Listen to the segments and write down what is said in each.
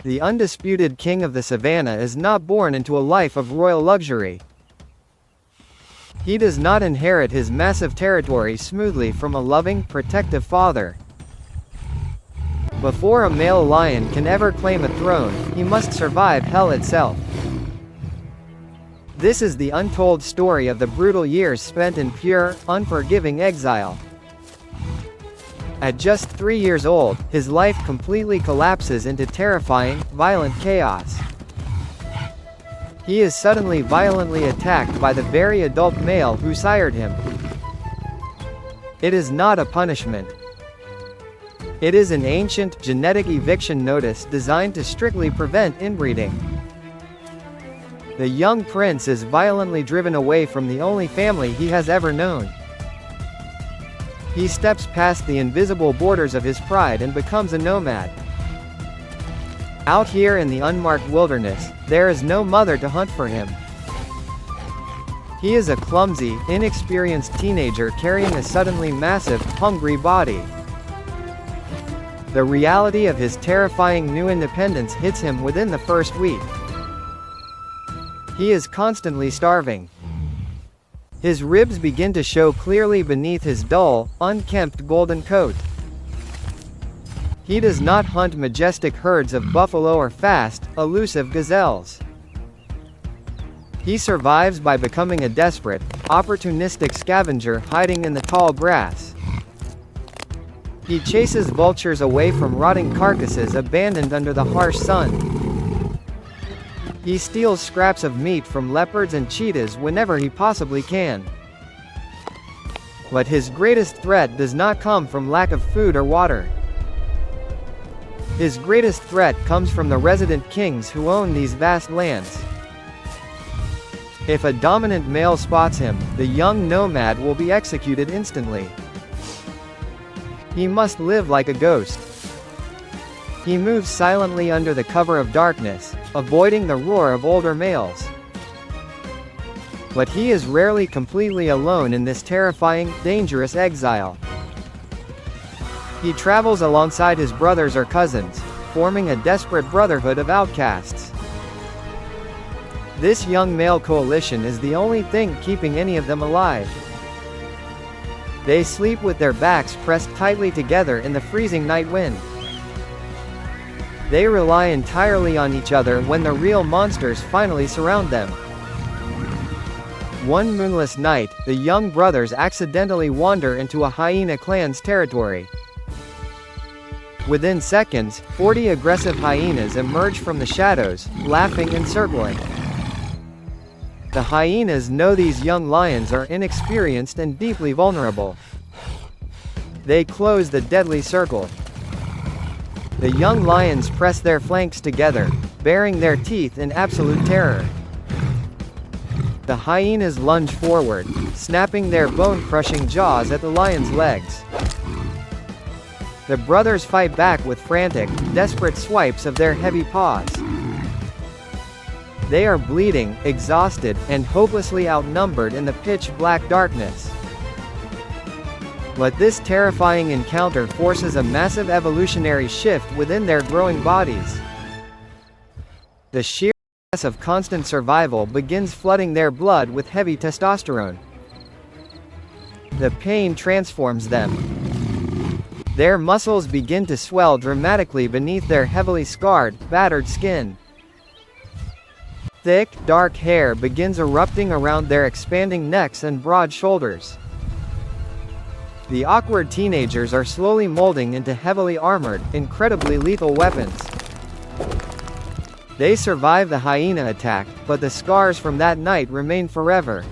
The undisputed king of the savanna is not born into a life of royal luxury. He does not inherit his massive territory smoothly from a loving, protective father. Before a male lion can ever claim a throne, he must survive hell itself. This is the untold story of the brutal years spent in pure, unforgiving exile. At just 3 years old, his life completely collapses into terrifying, violent chaos. He is suddenly violently attacked by the very adult male who sired him. It is not a punishment. It is an ancient, genetic eviction notice designed to strictly prevent inbreeding. The young prince is violently driven away from the only family he has ever known. He steps past the invisible borders of his pride and becomes a nomad. Out here in the unmarked wilderness, there is no mother to hunt for him. He is a clumsy, inexperienced teenager carrying a suddenly massive, hungry body. The reality of his terrifying new independence hits him within the first week. He is constantly starving. His ribs begin to show clearly beneath his dull, unkempt golden coat. He does not hunt majestic herds of buffalo or fast, elusive gazelles. He survives by becoming a desperate, opportunistic scavenger hiding in the tall grass. He chases vultures away from rotting carcasses abandoned under the harsh sun. He steals scraps of meat from leopards and cheetahs whenever he possibly can. But his greatest threat does not come from lack of food or water. His greatest threat comes from the resident kings who own these vast lands. If a dominant male spots him, the young nomad will be executed instantly. He must live like a ghost. He moves silently under the cover of darkness, avoiding the roar of older males. But he is rarely completely alone in this terrifying, dangerous exile. He travels alongside his brothers or cousins, forming a desperate brotherhood of outcasts. This young male coalition is the only thing keeping any of them alive. They sleep with their backs pressed tightly together in the freezing night wind. They rely entirely on each other when the real monsters finally surround them. One moonless night, the young brothers accidentally wander into a hyena clan's territory. Within seconds, 40 aggressive hyenas emerge from the shadows, laughing and circling. The hyenas know these young lions are inexperienced and deeply vulnerable. They close the deadly circle. The young lions press their flanks together, baring their teeth in absolute terror. The hyenas lunge forward, snapping their bone-crushing jaws at the lion's legs. The brothers fight back with frantic, desperate swipes of their heavy paws. They are bleeding, exhausted, and hopelessly outnumbered in the pitch-black darkness. But this terrifying encounter forces a massive evolutionary shift within their growing bodies. The sheer stress of constant survival begins flooding their blood with heavy testosterone. The pain transforms them. Their muscles begin to swell dramatically beneath their heavily scarred, battered skin. Thick, dark hair begins erupting around their expanding necks and broad shoulders. The awkward teenagers are slowly molding into heavily armored, incredibly lethal weapons. They survive the hyena attack, but the scars from that night remain forever.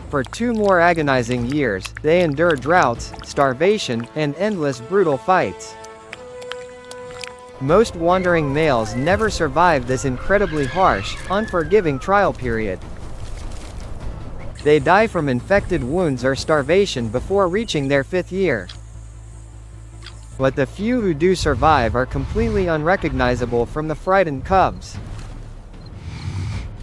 For 2 more agonizing years, they endure droughts, starvation, and endless brutal fights. Most wandering males never survive this incredibly harsh, unforgiving trial period. They die from infected wounds or starvation before reaching their 5th year. But the few who do survive are completely unrecognizable from the frightened cubs.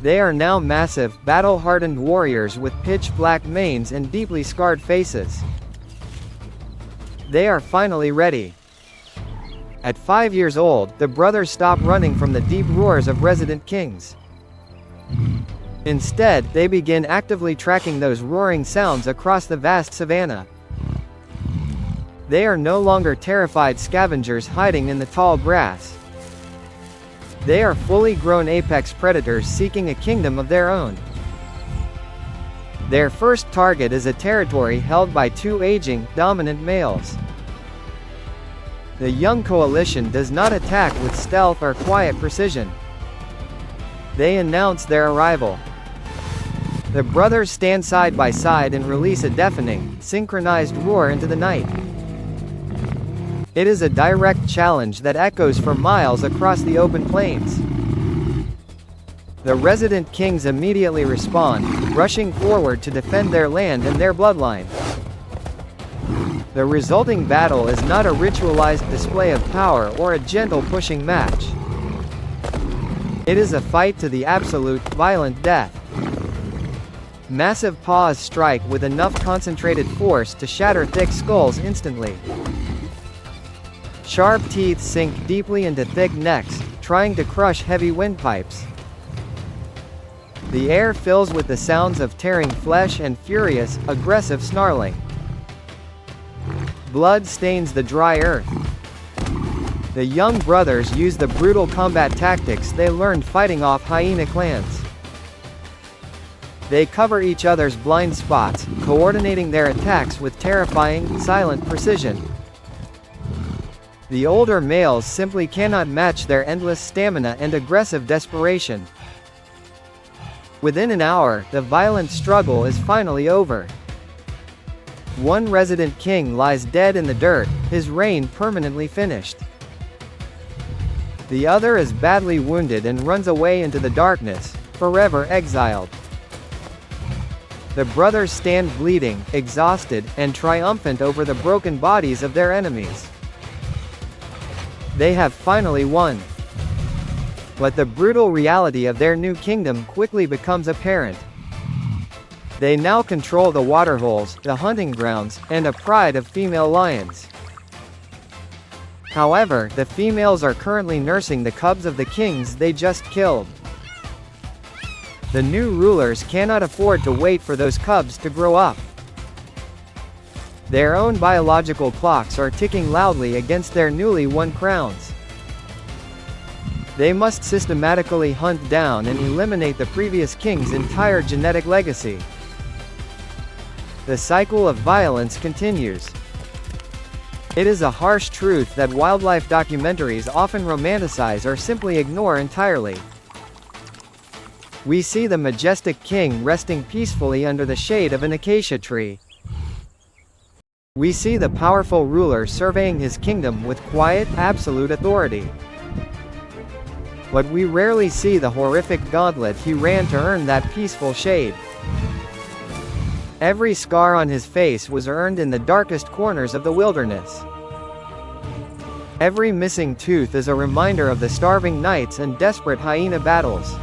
They are now massive, battle-hardened warriors with pitch-black manes and deeply scarred faces. They are finally ready. At 5 years old, the brothers stop running from the deep roars of resident kings. Instead, they begin actively tracking those roaring sounds across the vast savanna. They are no longer terrified scavengers hiding in the tall grass. They are fully grown apex predators seeking a kingdom of their own. Their first target is a territory held by two aging, dominant males. The young coalition does not attack with stealth or quiet precision. They announce their arrival. The brothers stand side by side and release a deafening, synchronized roar into the night. It is a direct challenge that echoes for miles across the open plains. The resident kings immediately respond, rushing forward to defend their land and their bloodline. The resulting battle is not a ritualized display of power or a gentle pushing match. It is a fight to the absolute, violent death. Massive paws strike with enough concentrated force to shatter thick skulls instantly. Sharp teeth sink deeply into thick necks, trying to crush heavy windpipes. The air fills with the sounds of tearing flesh and furious, aggressive snarling. Blood stains the dry earth. The young brothers use the brutal combat tactics they learned fighting off hyena clans. They cover each other's blind spots, coordinating their attacks with terrifying, silent precision. The older males simply cannot match their endless stamina and aggressive desperation. Within an hour, the violent struggle is finally over. One resident king lies dead in the dirt, his reign permanently finished. The other is badly wounded and runs away into the darkness, forever exiled. The brothers stand bleeding, exhausted, and triumphant over the broken bodies of their enemies. They have finally won. But the brutal reality of their new kingdom quickly becomes apparent. They now control the waterholes, the hunting grounds, and a pride of female lions. However, the females are currently nursing the cubs of the kings they just killed. The new rulers cannot afford to wait for those cubs to grow up. Their own biological clocks are ticking loudly against their newly won crowns. They must systematically hunt down and eliminate the previous king's entire genetic legacy. The cycle of violence continues. It is a harsh truth that wildlife documentaries often romanticize or simply ignore entirely. We see the majestic king resting peacefully under the shade of an acacia tree. We see the powerful ruler surveying his kingdom with quiet, absolute authority. But we rarely see the horrific gauntlet he ran to earn that peaceful shade. Every scar on his face was earned in the darkest corners of the wilderness. Every missing tooth is a reminder of the starving nights and desperate hyena battles.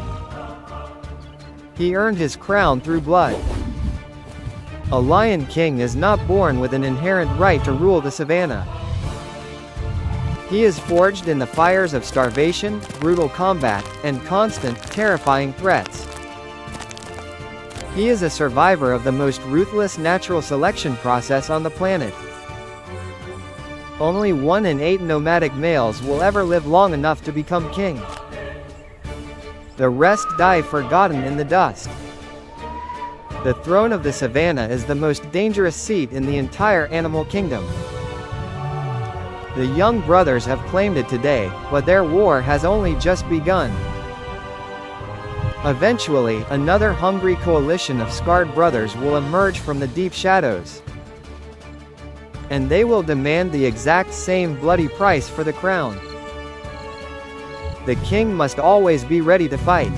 He earned his crown through blood. A lion king is not born with an inherent right to rule the savanna. He is forged in the fires of starvation, brutal combat, and constant, terrifying threats. He is a survivor of the most ruthless natural selection process on the planet. Only 1 in 8 nomadic males will ever live long enough to become king. The rest die forgotten in the dust. The throne of the savanna is the most dangerous seat in the entire animal kingdom. The young brothers have claimed it today, but their war has only just begun. Eventually, another hungry coalition of scarred brothers will emerge from the deep shadows. And they will demand the exact same bloody price for the crown. The king must always be ready to fight.